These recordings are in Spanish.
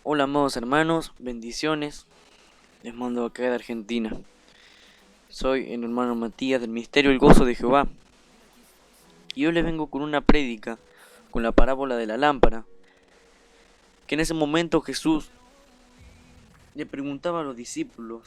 Hola amados hermanos, bendiciones, les mando acá de Argentina. Soy el hermano Matías del Ministerio El Gozo de Jehová. Y hoy les vengo con una prédica, con la parábola de la lámpara, que en ese momento Jesús le preguntaba a los discípulos,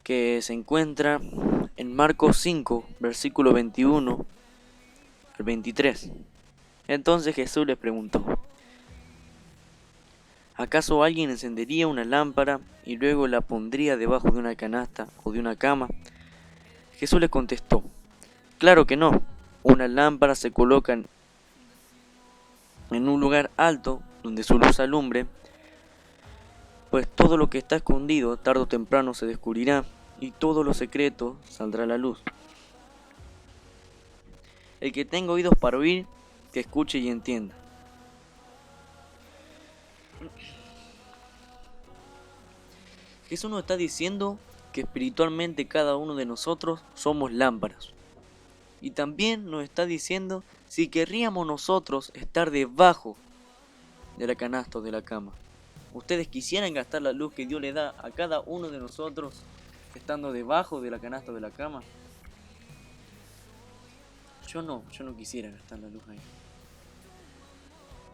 que se encuentra en Marcos 5, versículo 21 al 23. Entonces Jesús les preguntó, ¿acaso alguien encendería una lámpara y luego la pondría debajo de una canasta o de una cama? Jesús les contestó, claro que no. Una lámpara se coloca en un lugar alto donde su luz alumbre, pues todo lo que está escondido tarde o temprano se descubrirá y todo lo secreto saldrá a la luz. El que tenga oídos para oír, que escuche y entienda. Jesús nos está diciendo que espiritualmente cada uno de nosotros somos lámparas. Y también nos está diciendo si querríamos nosotros estar debajo de la canasta o de la cama. ¿Ustedes quisieran gastar la luz que Dios le da a cada uno de nosotros estando debajo de la canasta o de la cama? Yo no quisiera gastar la luz ahí.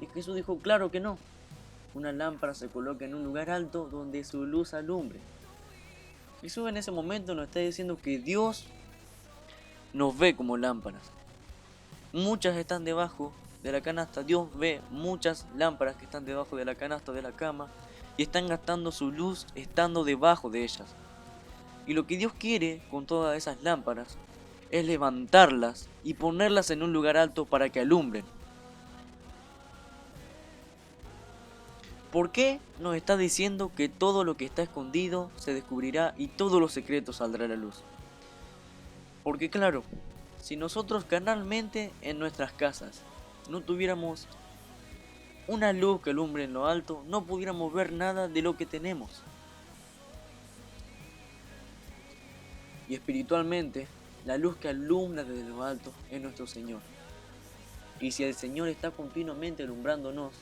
Y Jesús dijo, claro que no. Una lámpara se coloca en un lugar alto donde su luz alumbre. Jesús en ese momento nos está diciendo que Dios nos ve como lámparas. Muchas están debajo de la canasta. Dios ve muchas lámparas que están debajo de la canasta o de la cama y están gastando su luz estando debajo de ellas. Y lo que Dios quiere con todas esas lámparas es levantarlas y ponerlas en un lugar alto para que alumbren. ¿Por qué nos está diciendo que todo lo que está escondido se descubrirá y todos los secretos saldrá a la luz? Porque claro, si nosotros carnalmente en nuestras casas no tuviéramos una luz que alumbre en lo alto, no pudiéramos ver nada de lo que tenemos. Y espiritualmente, la luz que alumbra desde lo alto es nuestro Señor. Y si el Señor está continuamente alumbrándonos,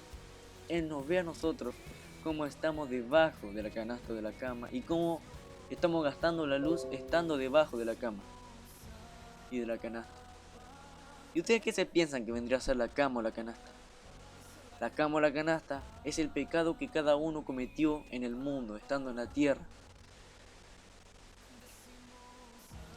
Él nos ve a nosotros cómo estamos debajo de la canasta de la cama y cómo estamos gastando la luz estando debajo de la cama y de la canasta. ¿Y ustedes qué se piensan que vendría a ser la cama o la canasta? La cama o la canasta es el pecado que cada uno cometió en el mundo, estando en la tierra.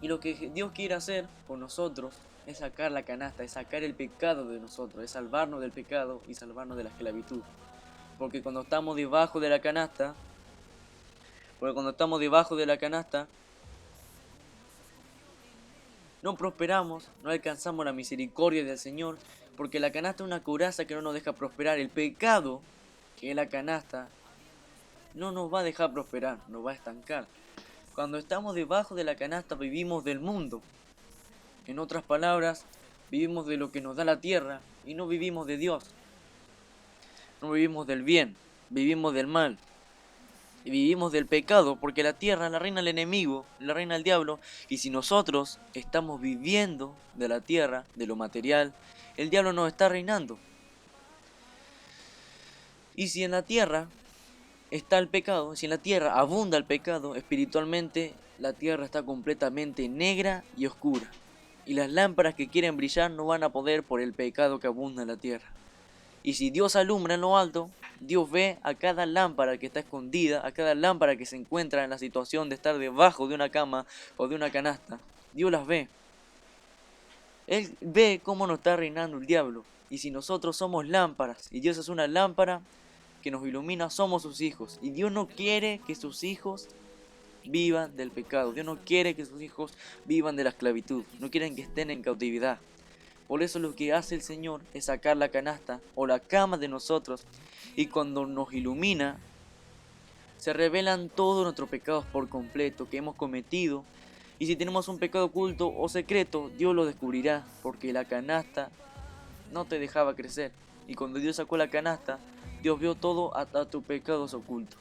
Y lo que Dios quiere hacer con nosotros es sacar la canasta, es sacar el pecado de nosotros, es salvarnos del pecado y salvarnos de la esclavitud. Porque cuando estamos debajo de la canasta, no prosperamos, no alcanzamos la misericordia del Señor, porque la canasta es una coraza que no nos deja prosperar. El pecado, que es la canasta, no nos va a dejar prosperar, nos va a estancar. Cuando estamos debajo de la canasta vivimos del mundo. En otras palabras, vivimos de lo que nos da la tierra y no vivimos de Dios. No vivimos del bien, vivimos del mal. Y vivimos del pecado, porque la tierra la reina el enemigo, la reina el diablo. Y si nosotros estamos viviendo de la tierra, de lo material, el diablo nos está reinando. Y si en la tierra está el pecado, si en la tierra abunda el pecado, espiritualmente la tierra está completamente negra y oscura. Y las lámparas que quieren brillar no van a poder por el pecado que abunda en la tierra. Y si Dios alumbra en lo alto, Dios ve a cada lámpara que está escondida, a cada lámpara que se encuentra en la situación de estar debajo de una cama o de una canasta. Dios las ve. Él ve cómo nos está reinando el diablo. Y si nosotros somos lámparas y Dios es una lámpara que nos ilumina, somos sus hijos. Y Dios no quiere que sus hijos vivan del pecado. Dios no quiere que sus hijos vivan de la esclavitud. No quieren que estén en cautividad. Por eso lo que hace el Señor es sacar la canasta o la cama de nosotros y cuando nos ilumina se revelan todos nuestros pecados por completo que hemos cometido y si tenemos un pecado oculto o secreto Dios lo descubrirá porque la canasta no te dejaba crecer y cuando Dios sacó la canasta Dios vio todo hasta tus pecados ocultos.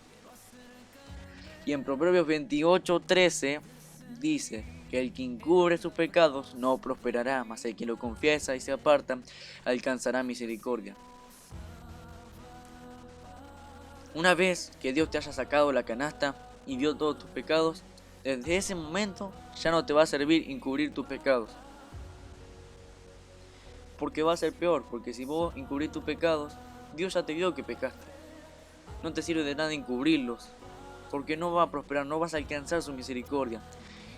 Y en Proverbios 28:13 dice que el que encubre sus pecados no prosperará, mas el que lo confiesa y se aparta alcanzará misericordia. Una vez que Dios te haya sacado la canasta y vio todos tus pecados, desde ese momento ya no te va a servir encubrir tus pecados. Porque va a ser peor, porque si vos encubrís tus pecados, Dios ya te vio que pecaste. No te sirve de nada encubrirlos, porque no va a prosperar, no vas a alcanzar su misericordia.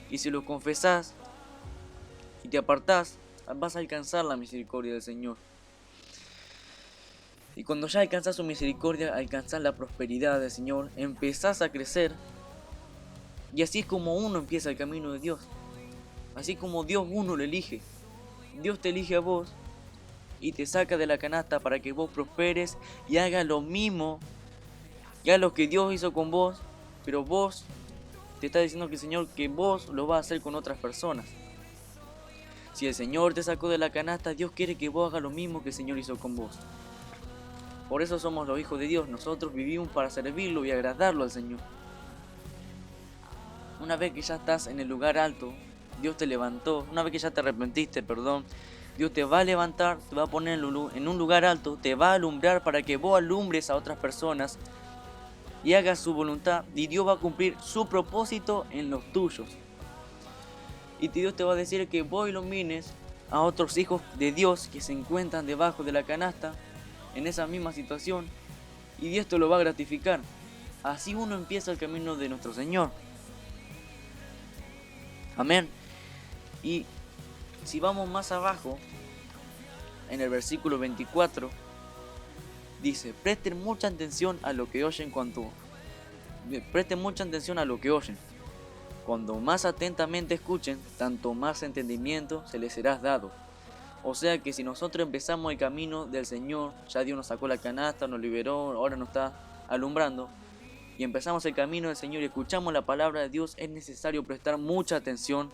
Y si los confesás y te apartás, vas a alcanzar la misericordia del Señor. Y cuando ya alcanzás su misericordia, alcanzás la prosperidad del Señor, empezás a crecer. Y así es como uno empieza el camino de Dios. Así como Dios uno lo elige. Dios te elige a vos y te saca de la canasta para que vos prosperes y hagas lo mismo, ya lo que Dios hizo con vos, pero vos te está diciendo que el Señor que vos lo vas a hacer con otras personas. Si el Señor te sacó de la canasta, Dios quiere que vos hagas lo mismo que el Señor hizo con vos. Por eso somos los hijos de Dios, nosotros vivimos para servirlo y agradarlo al Señor. Una vez que ya estás en el lugar alto, Dios te levantó, una vez que ya te arrepentiste, Dios te va a levantar, te va a poner en un lugar alto, te va a alumbrar para que vos alumbres a otras personas y hagas su voluntad, y Dios va a cumplir su propósito en los tuyos. Y Dios te va a decir que vos ilumines a otros hijos de Dios que se encuentran debajo de la canasta en esa misma situación, y Dios te lo va a gratificar. Así uno empieza el camino de nuestro Señor. Amén. Y si vamos más abajo, en el versículo 24, dice: presten mucha atención a lo que oyen Cuando más atentamente escuchen, tanto más entendimiento se les será dado. O sea que si nosotros empezamos el camino del Señor, ya Dios nos sacó la canasta, nos liberó, ahora nos está alumbrando, y empezamos el camino del Señor y escuchamos la palabra de Dios, es necesario prestar mucha atención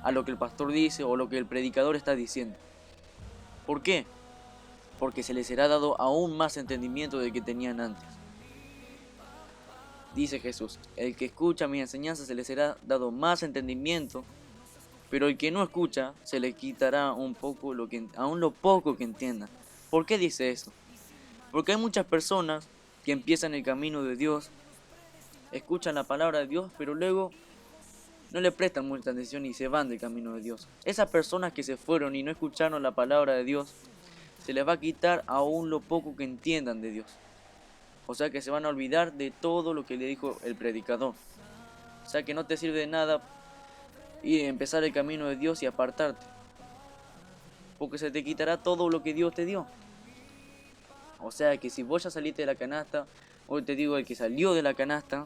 a lo que el pastor dice o lo que el predicador está diciendo. ¿Por qué? Porque se les será dado aún más entendimiento del que tenían antes. Dice Jesús: el que escucha mi enseñanza se le será dado más entendimiento, pero el que no escucha se le quitará aún lo poco que entienda. ¿Por qué dice eso? Porque hay muchas personas que empiezan el camino de Dios, escuchan la palabra de Dios, pero luego no le prestan mucha atención y se van del camino de Dios. Esas personas que se fueron y no escucharon la palabra de Dios, se les va a quitar aún lo poco que entiendan de Dios. O sea que se van a olvidar de todo lo que le dijo el predicador. O sea que no te sirve de nada y empezar el camino de Dios y apartarte, porque se te quitará todo lo que Dios te dio. O sea que si vos ya saliste de la canasta, hoy te digo, el que salió de la canasta,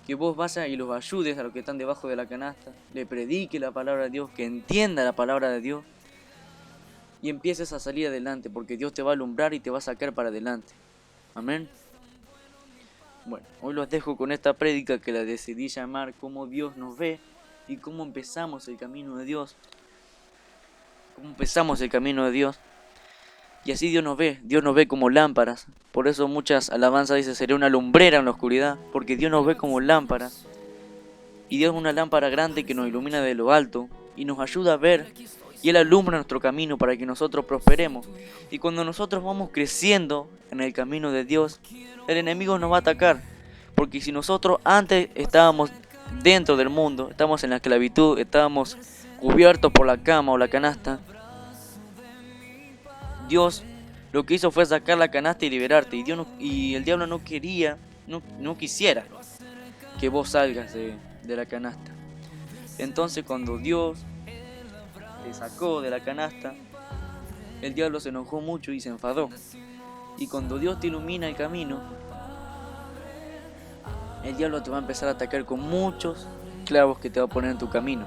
que vos vayas y los ayudes a los que están debajo de la canasta, le predique la palabra de Dios, que entienda la palabra de Dios y empieces a salir adelante, porque Dios te va a alumbrar y te va a sacar para adelante. Amén. Bueno, hoy los dejo con esta prédica que la decidí llamar Cómo Dios nos ve y cómo empezamos el camino de Dios. Y así Dios nos ve como lámparas. Por eso muchas alabanzas dicen: seré una lumbrera en la oscuridad, porque Dios nos ve como lámparas. Y Dios es una lámpara grande que nos ilumina de lo alto y nos ayuda a ver, y Él alumbra nuestro camino para que nosotros prosperemos. Y cuando nosotros vamos creciendo en el camino de Dios, el enemigo nos va a atacar, porque si nosotros antes estábamos dentro del mundo, estábamos en la esclavitud, estábamos cubiertos por la cama o la canasta, Dios lo que hizo fue sacar la canasta y liberarte. Y el diablo no quisiera que vos salgas de la canasta. Entonces cuando Dios te sacó de la canasta, el diablo se enojó mucho y se enfadó. Y cuando Dios te ilumina el camino, el diablo te va a empezar a atacar con muchos clavos que te va a poner en tu camino.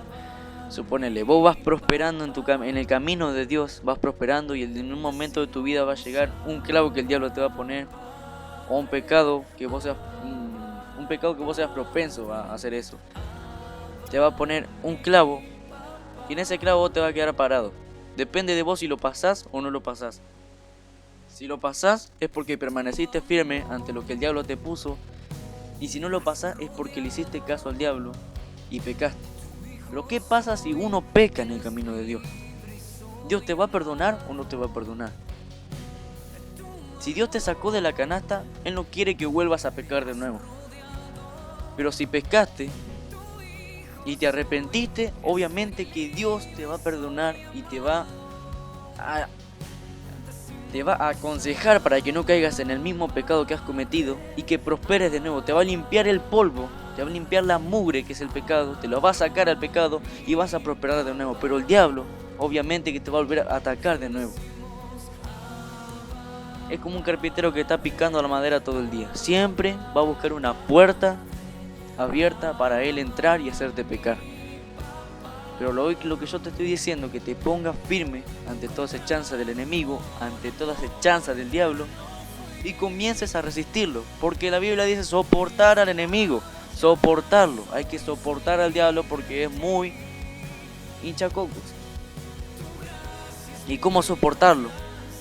Suponele, vos vas prosperando en el camino de Dios, vas prosperando, y en un momento de tu vida va a llegar un clavo que el diablo te va a poner, o un pecado que vos seas propenso a hacer eso. Te va a poner un clavo y en ese clavo te va a quedar parado. Depende de vos si lo pasás o no lo pasás. Si lo pasás es porque permaneciste firme ante lo que el diablo te puso, y si no lo pasás es porque le hiciste caso al diablo y pecaste. Pero ¿qué pasa si uno peca en el camino de Dios? ¿Dios te va a perdonar o no te va a perdonar? Si Dios te sacó de la canasta, Él no quiere que vuelvas a pecar de nuevo. Pero si pecaste y te arrepentiste, obviamente que Dios te va a perdonar y te va a aconsejar para que no caigas en el mismo pecado que has cometido y que prosperes de nuevo. Te va a limpiar el polvo, te va a limpiar la mugre que es el pecado, te lo va a sacar al pecado y vas a prosperar de nuevo. Pero el diablo, obviamente que te va a volver a atacar de nuevo. Es como un carpintero que está picando la madera todo el día. Siempre va a buscar una puerta abierta para él entrar y hacerte pecar. Pero lo que yo te estoy diciendo, que te pongas firme ante toda acechanza del enemigo, ante toda acechanza del diablo, y comiences a resistirlo. Porque la Biblia dice soportar al enemigo, soportarlo. Hay que soportar al diablo porque es muy hinchacocos. ¿Y cómo soportarlo?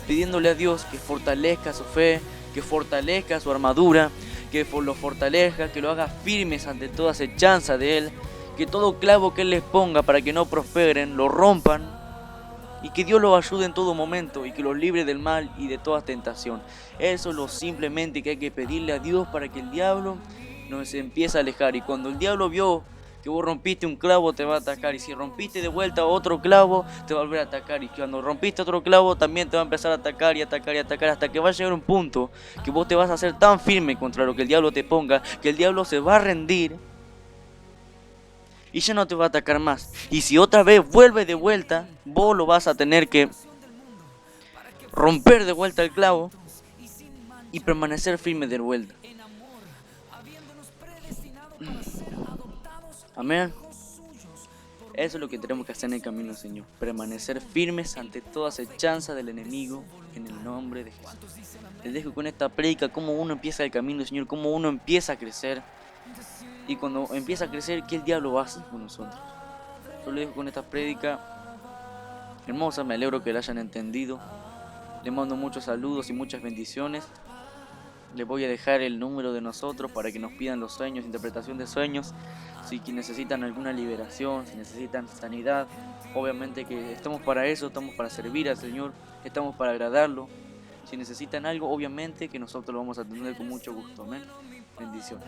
Pidiéndole a Dios que fortalezca su fe, que fortalezca su armadura, que lo fortalezca, que lo haga firmes ante toda acechanza de él, que todo clavo que él les ponga para que no prosperen, lo rompan, y que Dios los ayude en todo momento y que los libre del mal y de toda tentación. Eso es lo simplemente que hay que pedirle a Dios para que el diablo nos empiece a alejar. Y cuando el diablo vio que vos rompiste un clavo, te va a atacar, y si rompiste de vuelta otro clavo, te va a volver a atacar, y cuando rompiste otro clavo también te va a empezar a atacar y atacar y atacar, hasta que va a llegar un punto que vos te vas a hacer tan firme contra lo que el diablo te ponga, que el diablo se va a rendir y ya no te va a atacar más. Y si otra vez vuelve de vuelta, vos lo vas a tener que romper de vuelta el clavo y permanecer firme de vuelta. Amén. Eso es lo que tenemos que hacer en el camino del Señor. Permanecer firmes ante toda acechanza del enemigo en el nombre de Jesús. Les dejo con esta prédica cómo uno empieza el camino del Señor, cómo uno empieza a crecer. Y cuando empieza a crecer, ¿qué el diablo hace con nosotros? Yo les dejo con esta prédica hermosa. Me alegro que la hayan entendido. Les mando muchos saludos y muchas bendiciones. Les voy a dejar el número de nosotros para que nos pidan los sueños, interpretación de sueños. Si necesitan alguna liberación, si necesitan sanidad, obviamente que estamos para eso, estamos para servir al Señor, estamos para agradarlo. Si necesitan algo, obviamente que nosotros lo vamos a atender con mucho gusto. Amén. Bendiciones.